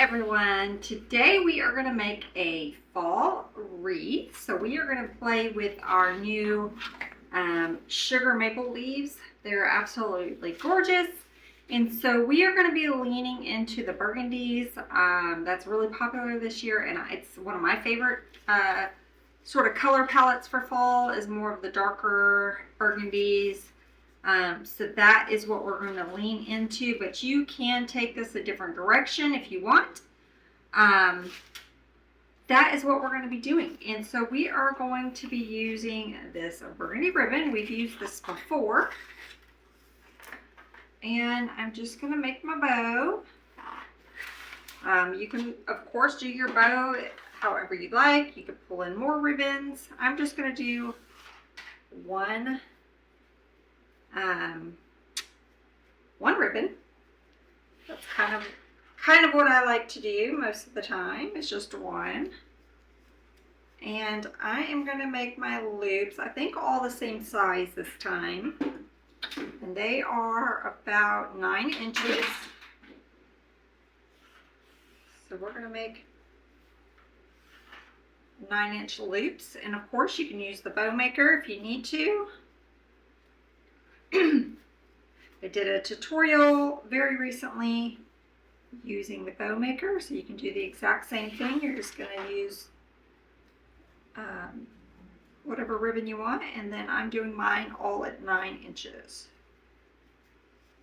everyone. Today we are going to make a fall wreath. So we are going to play with our new sugar maple leaves. They're absolutely gorgeous. And so we are going to be leaning into the burgundies. That's really popular this year, and it's one of my favorite sort of color palettes for fall is more of the darker burgundies. So that is what we're going to lean into, but you can take this a different direction if you want. That is what we're going to be doing. And so we are going to be using this burgundy ribbon. We've used this before. And I'm just going to make my bow. You can, of course, do your bow however you like. You can pull in more ribbons. I'm just going to do one ribbon. That's kind of what I like to do most of the time. It's just one. And I am going to make my loops, I think all the same size this time. And they are about 9 inches. So we're going to make 9-inch loops. And of course you can use the bow maker if you need to. I did a tutorial very recently using the bow maker, so you can do the exact same thing. You're just going to use whatever ribbon you want, and then I'm doing mine all at 9 inches.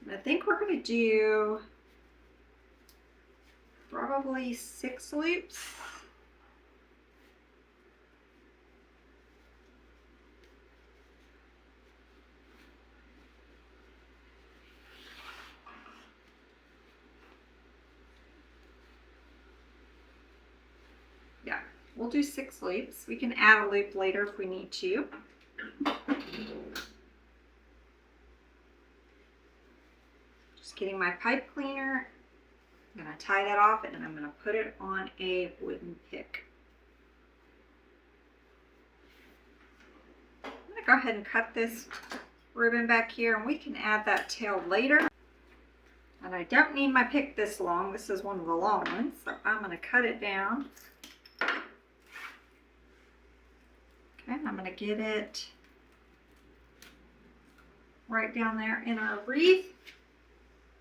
And I think we're going to do probably 6 loops. Yeah, we'll do 6 loops. We can add a loop later if we need to. Just getting my pipe cleaner. I'm going to tie that off and then I'm going to put it on a wooden pick. I'm going to go ahead and cut this ribbon back here, and we can add that tail later. And I don't need my pick this long. This is one of the long ones, so I'm going to cut it down. Okay, I'm going to get it right down there in our wreath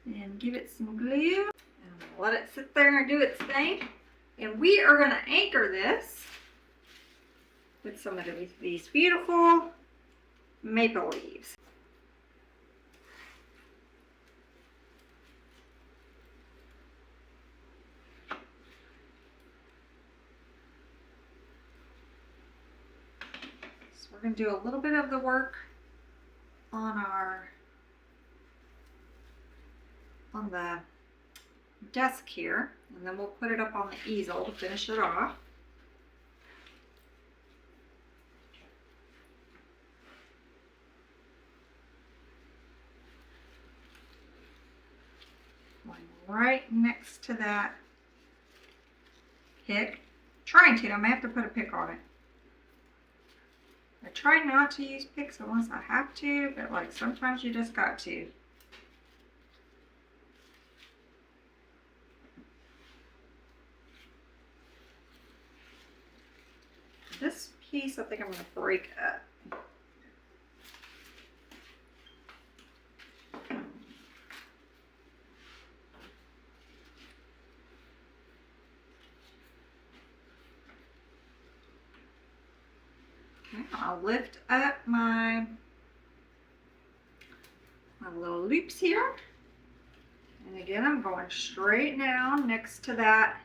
and give it some glue and let it sit there and do its thing. And we are going to anchor this with some of these beautiful maple leaves. We're going to do a little bit of the work on the desk here, and then we'll put it up on the easel to finish it off. Going right next to that pick. Trying to, I may have to put a pick on it. I try not to use picks unless I have to, but like sometimes you just got to. This piece I think I'm going to break up. I'll lift up my little loops here. And again, I'm going straight down next to that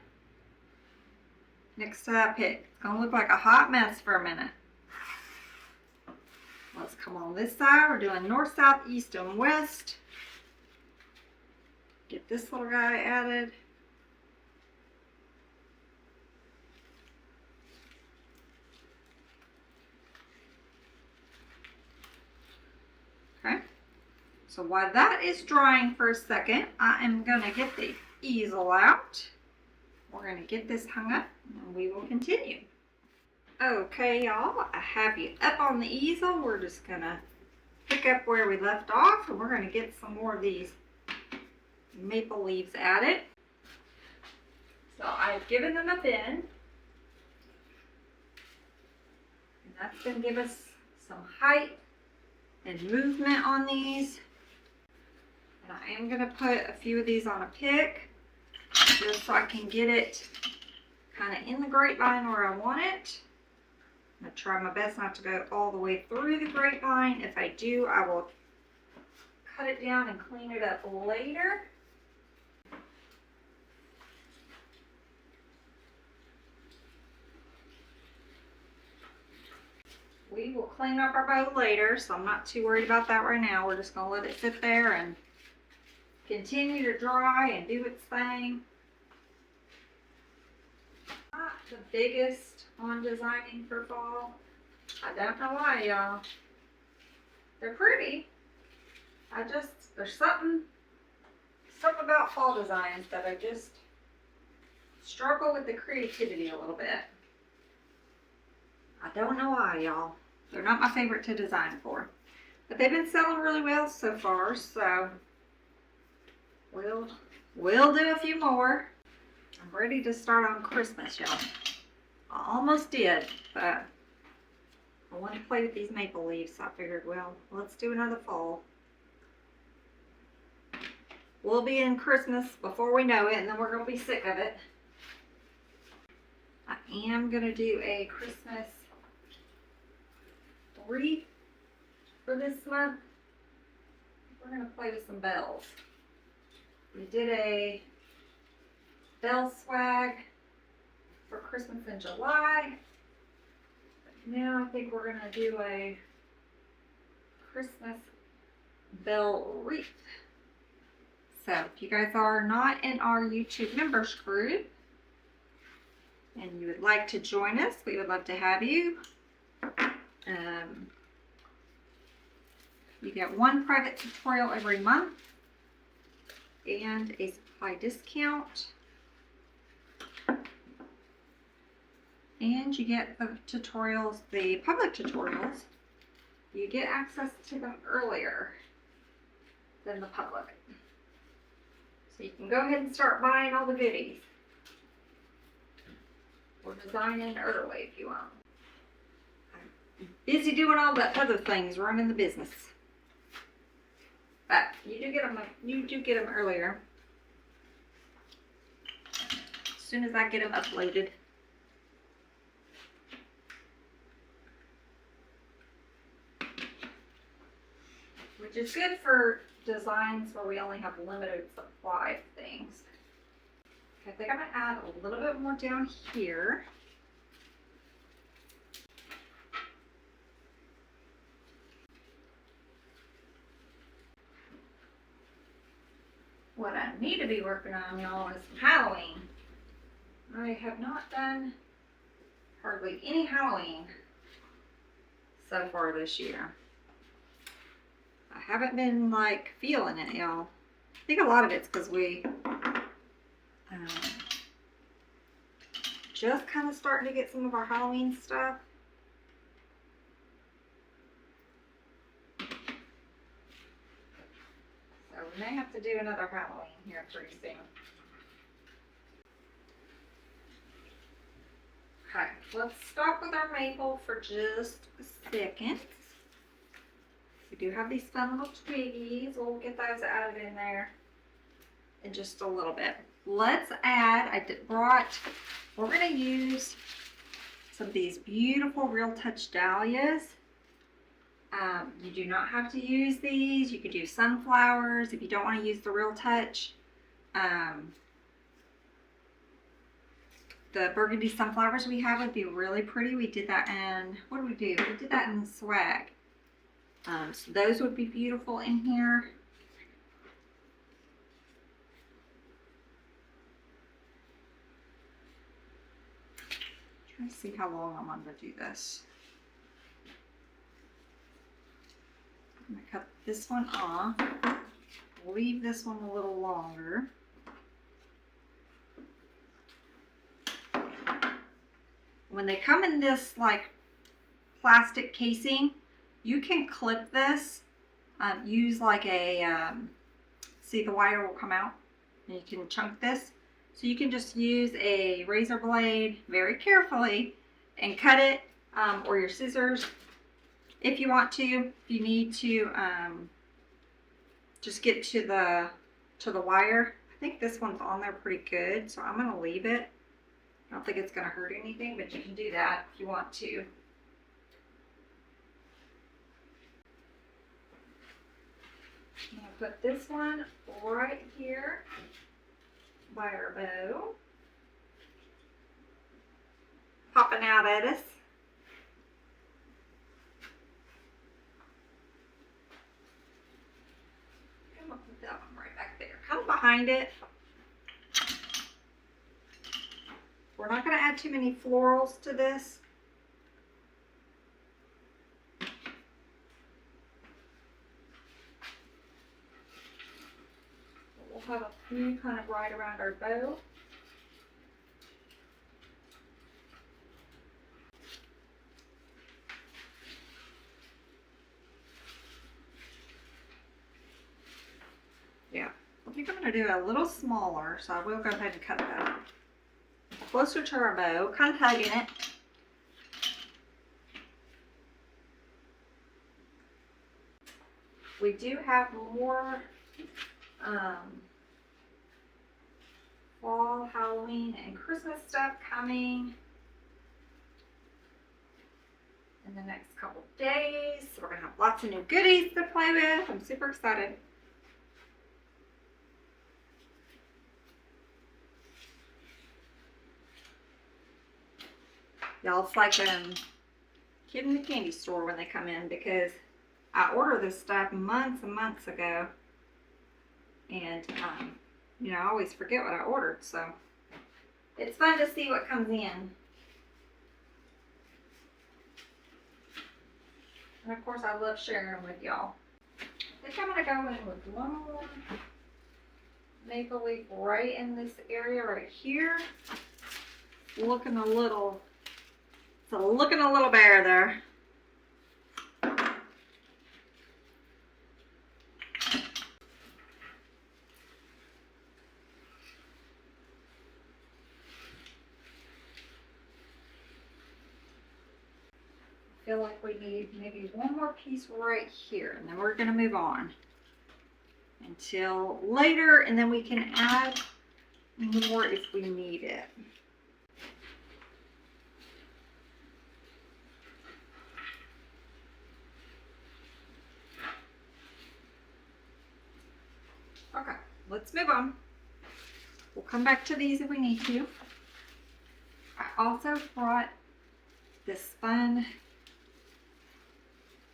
pick. It's going to look like a hot mess for a minute. Let's come on this side. We're doing north, south, east, and west. Get this little guy added. So while that is drying for a second, I am going to get the easel out. We're going to get this hung up and we will continue. Okay, y'all, I have you up on the easel. We're just going to pick up where we left off, and we're going to get some more of these maple leaves added. So I've given them a bend. And that's going to give us some height and movement on these. And I am going to put a few of these on a pick just so I can get it kind of in the grapevine where I want it. I'm going to try my best not to go all the way through the grapevine. If I do, I will cut it down and clean it up later. We will clean up our bow later, so I'm not too worried about that right now. We're just going to let it sit there and continue to dry and do its thing. Not the biggest on designing for fall. I don't know why, y'all. They're pretty. There's something about fall designs that I just struggle with the creativity a little bit. I don't know why, y'all. They're not my favorite to design for. But they've been selling really well so far, so we'll do a few more. I'm ready to start on Christmas, y'all. I almost did, but I want to play with these maple leaves, so I figured, well, let's do another fall. We'll be in Christmas before we know it, and then we're going to be sick of it. I am going to do a Christmas wreath for this month. We're going to play with some bells. We did a bell swag for Christmas in July. But now I think we're going to do a Christmas bell wreath. So if you guys are not in our YouTube members group and you would like to join us, we would love to have you. You get one private tutorial every month and a supply discount. And you get the tutorials, the public tutorials, you get access to them earlier than the public. So you can go ahead and start buying all the goodies. Or designing early if you want. I'm busy doing all the other things, running the business. But you do get them earlier. As soon as I get them uploaded. Which is good for designs where we only have limited supply of things. Okay, I think I'm going to add a little bit more down here. What I need to be working on, y'all, is Halloween. I have not done hardly any Halloween so far this year. I haven't been like feeling it, y'all. I think a lot of it's because we just kind of starting to get some of our Halloween stuff. So we may have to do another Halloween here pretty soon. Okay, let's stop with our maple for just a second. We do have these fun little twiggies. We'll get those added in there in just a little bit. Let's add, we're going to use some of these beautiful Real Touch dahlias. You do not have to use these. You could use sunflowers if you don't want to use the Real Touch. The burgundy sunflowers we have would be really pretty. We did that in, what did we do? We did that in swag. So those would be beautiful in here. Try to see how long I'm going to do this. I'm going to cut this one off. Leave this one a little longer. When they come in this like plastic casing, you can clip this, use like a, see the wire will come out, and you can chunk this. So you can just use a razor blade very carefully and cut it, or your scissors if you want to. If you need to just get to the wire. I think this one's on there pretty good, so I'm going to leave it. I don't think it's going to hurt anything, but you can do that if you want to. I'm going to put this one right here by our bow, popping out at us. I'm going to put that one right back there, kind of behind it. We're not going to add too many florals to this. We'll have a few kind of right around our bow. Yeah, I think I'm going to do a little smaller, so I will go ahead and cut that closer to our bow, kind of hugging it. We do have more fall, Halloween, and Christmas stuff coming in the next couple days. So we're going to have lots of new goodies to play with. I'm super excited. Y'all, it's like kid in the candy store when they come in, because I ordered this stuff months and months ago. And, you know, I always forget what I ordered, so it's fun to see what comes in. And of course, I love sharing them with y'all. I think I'm going to go in with one more maple leaf right in this area right here. Looking a little, looking a little bare there. I feel like we need maybe one more piece right here, and then we're going to move on until later, and then we can add more if we need it. Okay, let's move on. We'll come back to these if we need to. I also brought this fun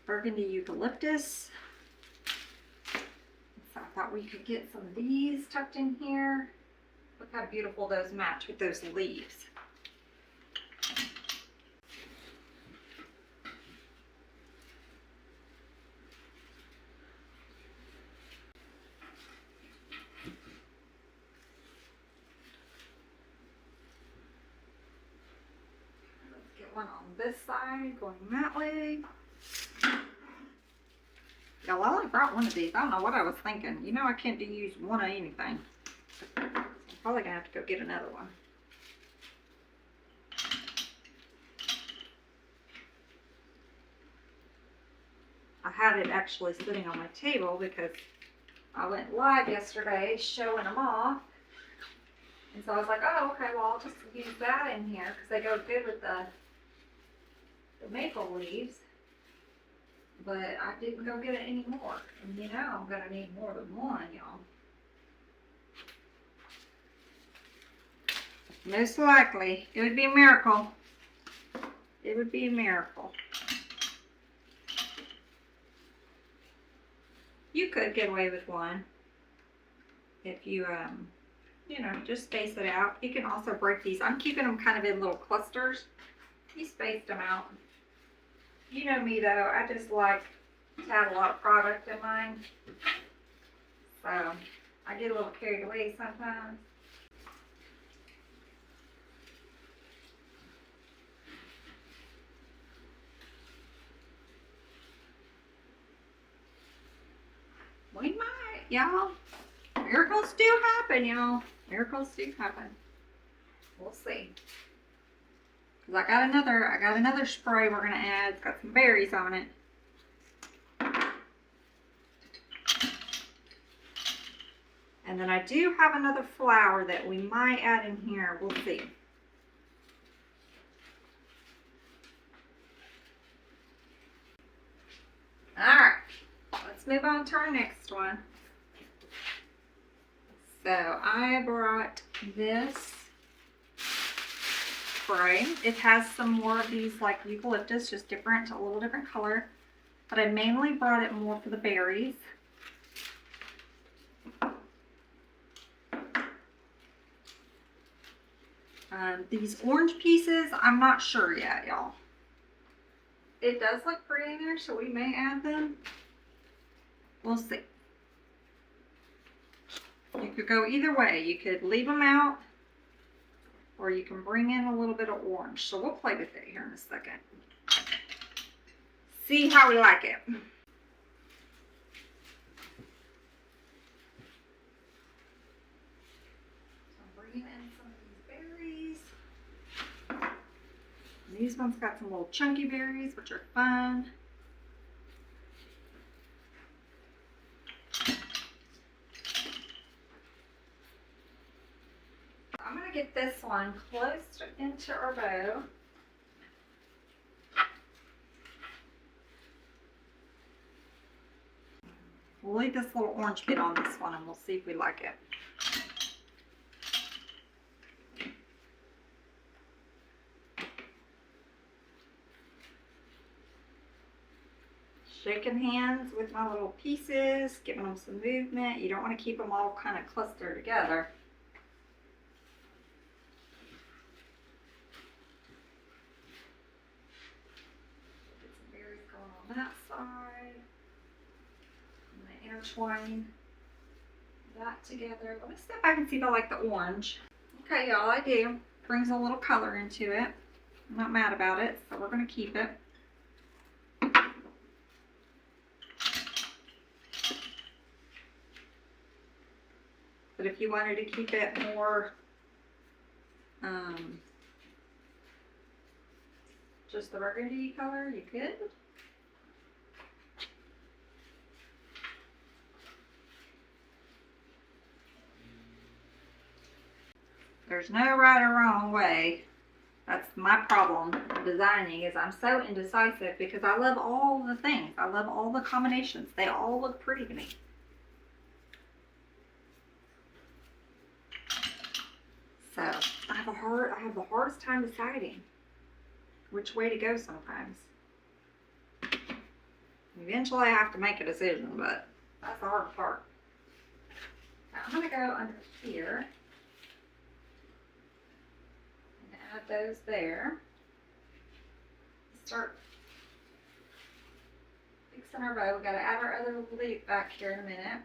burgundy eucalyptus. So I thought we could get some of these tucked in here. Look how beautiful those match with those leaves. Let's get one on this side going that way. Y'all, I only brought one of these. I don't know what I was thinking. You know I can't use one of anything. I'm probably going to have to go get another one. I had it actually sitting on my table because I went live yesterday showing them off. And so I was like, oh, okay, well, I'll just use that in here because they go good with the maple leaves. But I didn't go get it anymore. And you know I'm going to need more than one, y'all. Most likely. It would be a miracle. It would be a miracle. You could get away with one. If you, you know, just space it out. You can also break these. I'm keeping them kind of in little clusters. You spaced them out. You know me though, I just like to have a lot of product in mine. So, I get a little carried away sometimes. We might, y'all. Miracles do happen, y'all. Miracles do happen. We'll see. Cause I got another spray we're gonna add. It's got some berries on it. And then I do have another flower that we might add in here. We'll see. Alright, let's move on to our next one. So I brought this spray. It has some more of these like eucalyptus, just different, a little different color. But I mainly brought it more for the berries. These orange pieces, I'm not sure yet, y'all. It does look pretty in there, so we may add them. We'll see. You could go either way. You could leave them out, or you can bring in a little bit of orange. So we'll play with it here in a second. See how we like it. These ones got some little chunky berries, which are fun. I'm going to get this one close into our bow. We'll leave this little orange bit on this one and we'll see if we like it. Shaking hands with my little pieces, giving them some movement. You don't want to keep them all kind of clustered together. Get some berries going on that side. I'm going to intertwine that together. Let me step back and see if I like the orange. Okay, y'all, I do. Brings a little color into it. I'm not mad about it, so we're going to keep it. But if you wanted to keep it more, just the burgundy color, you could. There's no right or wrong way. That's my problem designing, is I'm so indecisive because I love all the things. I love all the combinations. They all look pretty to me. So I have the hardest time deciding which way to go sometimes. Eventually I have to make a decision, but that's the hard part. Now I'm going to go under here and add those there. Start fixing our bow. We got to add our other leaf back here in a minute.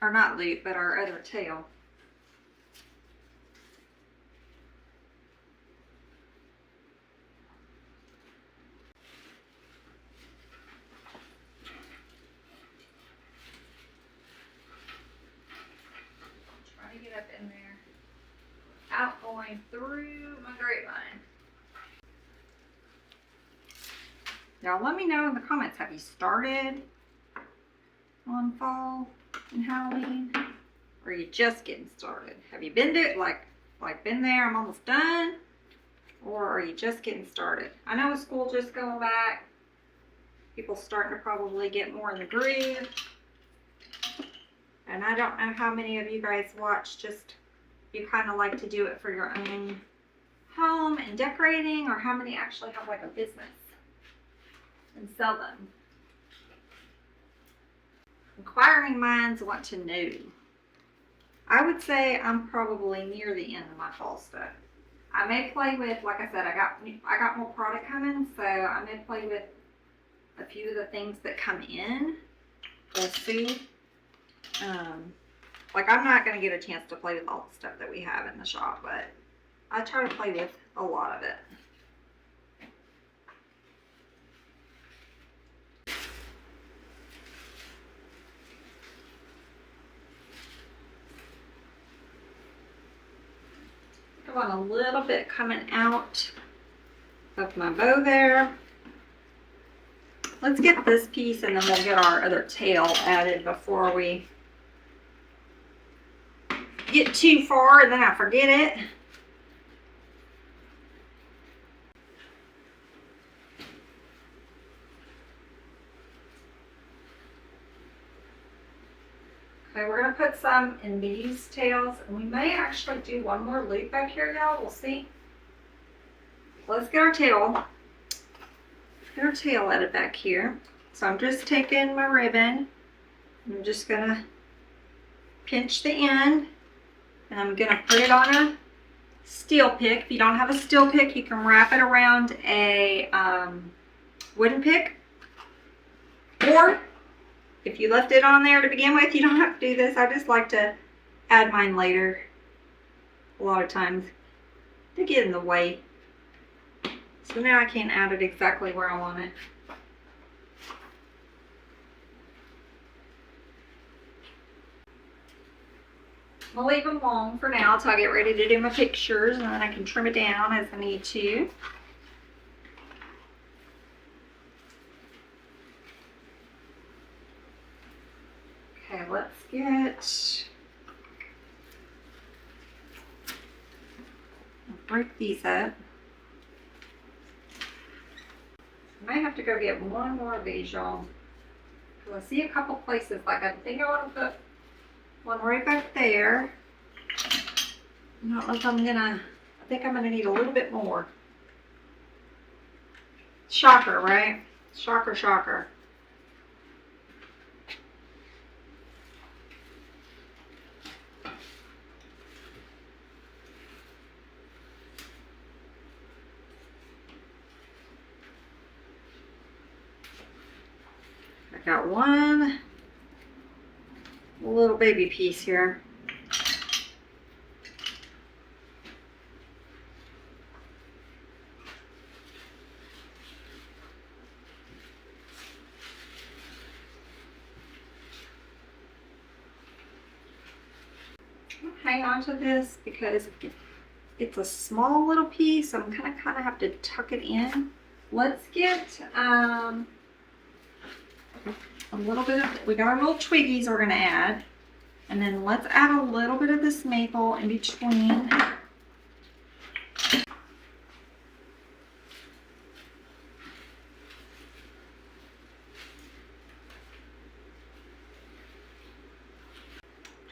Or not loop, but our other tail. Trying to get up in there. Out going through my grapevine. Y'all let me know in the comments, have you started on fall and Halloween, or are you just getting started? Have you been to like been there, I'm almost done, or are you just getting started? I know with school just going back, people starting to probably get more in the groove, and I don't know how many of you guys watch, just you kind of like to do it for your own home and decorating, or how many actually have like a business and sell them. Inquiring minds want to know. I would say I'm probably near the end of my fall stuff. I may play with, like I said, I got more product coming, so I may play with a few of the things that come in. We'll see. Like I'm not going to get a chance to play with all the stuff that we have in the shop, but I try to play with a lot of it. want a little bit coming out of my bow there. Let's get this piece and then we'll get our other tail added before we get too far and then I forget it. Okay, we're going to put some in these tails, and we may actually do one more loop back here, y'all. We'll see. Let's get our tail. Get our tail added back here. So I'm just taking my ribbon. I'm just going to pinch the end, and I'm going to put it on a steel pick. If you don't have a steel pick, you can wrap it around a wooden pick, or if you left it on there to begin with, you don't have to do this. I just like to add mine later. A lot of times they get in the way. So now I can't add it exactly where I want it. I'll leave them long for now until I get ready to do my pictures, and then I can trim it down as I need to. Okay, let's get, break these up. I might have to go get one more of these, y'all. I see a couple places, like I think I want to put one right back there. I don't know if I'm gonna, I think I'm gonna need a little bit more. Shocker, right? Shocker, shocker. Got one little baby piece here. Hang on to this because it's a small little piece, so I'm gonna kind of have to tuck it in. Let's get a little bit of, we got our little twiggies we're gonna add, and then let's add a little bit of this maple in between.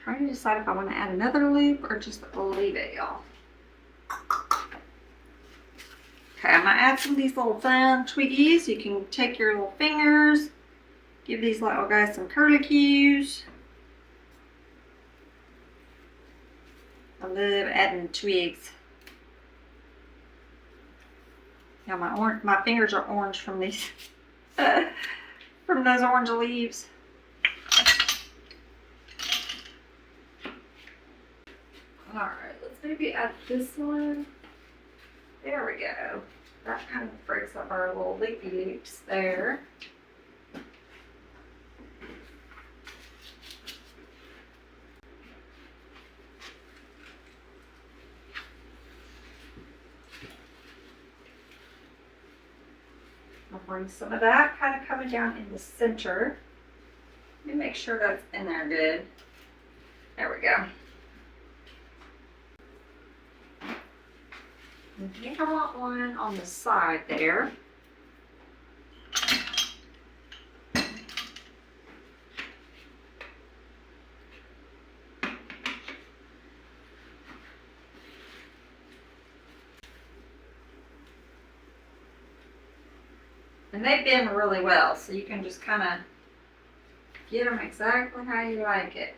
Trying to decide if I want to add another loop or just leave it, y'all. Okay, I'm gonna add some of these little fun twiggies. You can take your little fingers, give these little guys some curlicues. I love adding twigs. Yeah, my fingers are orange from these, from those orange leaves. All right, let's maybe add this one. There we go. That kind of breaks up our little loopy loops there. I'll bring some of that kind of coming down in the center. Let me make sure that's in there good. There we go. I think I want one on the side there. And they bend really well, so you can just kind of get them exactly how you like it.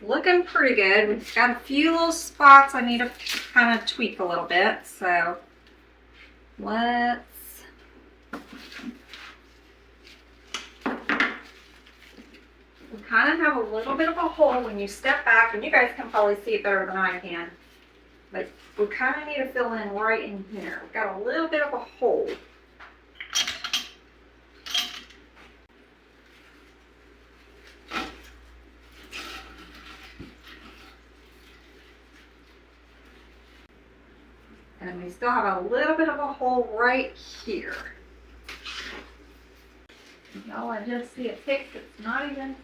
Looking pretty good. We've got a few little spots I need to kind of tweak a little bit, so let's we kind of have a little bit of a hole when you step back, and you guys can probably see it better than I can, but we kind of need to fill in right in here. We've got a little bit of a hole. And we still have a little bit of a hole right here. Y'all, I just see a tick that's not even,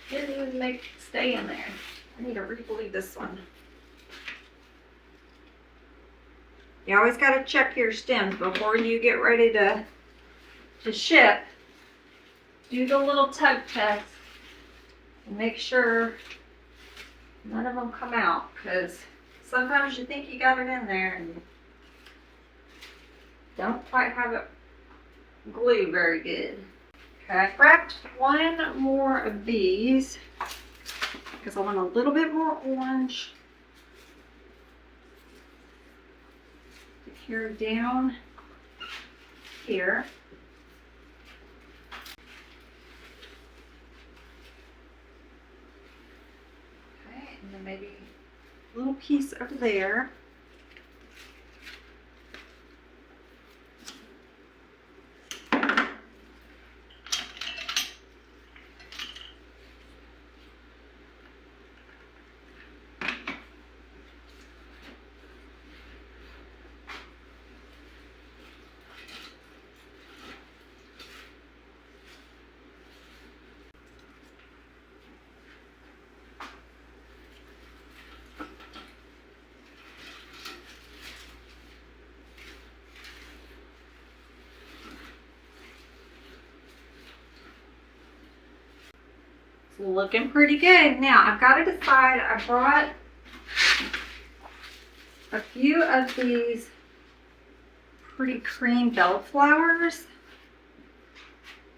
didn't even stay in there. I need to re-bleed this one. You always got to check your stems before you get ready to ship. Do the little tug test and make sure none of them come out, because sometimes you think you got it in there and you don't quite have it glued very good. Okay, I grabbed one more of these because I want a little bit more orange to carry down here. Okay, and then maybe a little piece over there. Looking pretty good. Now I've got to decide. I brought a few of these pretty cream bellflowers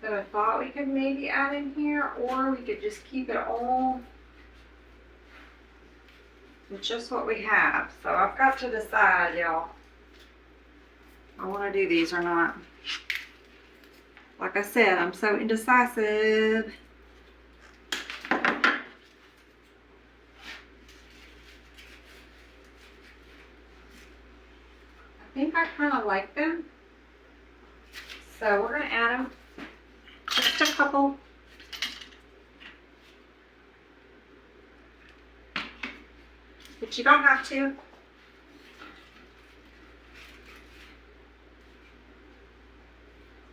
that I thought we could maybe add in here, or we could just keep it all with just what we have. So I've got to decide, y'all. I want to do these or not. Like I said, I'm so indecisive. I think I kind of like them, so we're going to add them, just a couple. But you don't have to. I'm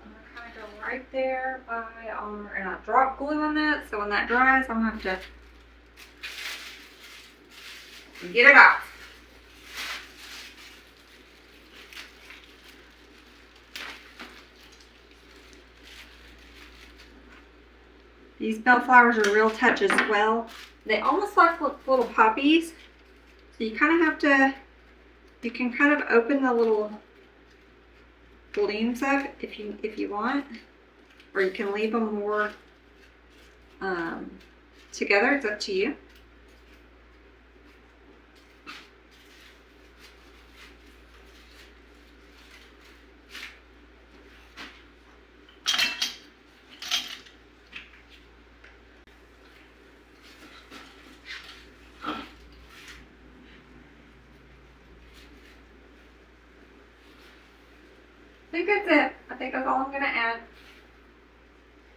going to kind of go right there by our, and I drop glue on that, so when that dries, I'm going to have to get it off. These bellflowers are a real touch as well. They almost look little poppies. So you kind of have to, you can kind of open the little blooms up if you want. Or you can leave them more together. It's up to you. I think that's it. I think that's all I'm going to add.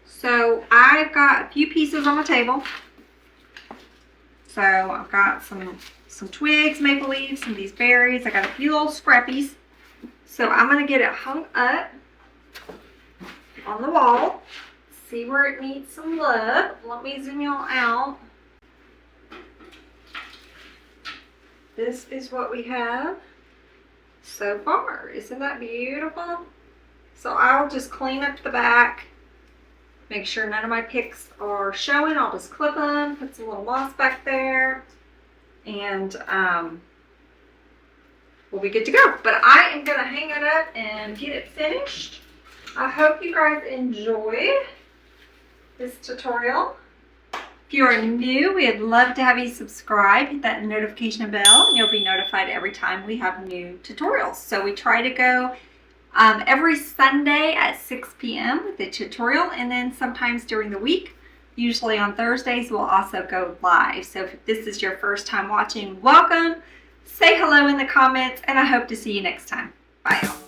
So I've got a few pieces on the table. So I've got some twigs, maple leaves, some of these berries. I got a few little scrappies. So I'm going to get it hung up on the wall. See where it needs some love. Let me zoom y'all out. This is what we have so far. Isn't that beautiful? So I'll just clean up the back, make sure none of my picks are showing. I'll just clip them, put some little moss back there, and we'll be good to go. But I am going to hang it up and get it finished. I hope you guys enjoy this tutorial. If you are new, we'd love to have you subscribe, hit that notification bell, and you'll be notified every time we have new tutorials. So we try to go every Sunday at 6 p.m. with the tutorial, and then sometimes during the week, usually on Thursdays, we'll also go live. So if this is your first time watching, welcome. Say hello in the comments, and I hope to see you next time. Bye, y'all.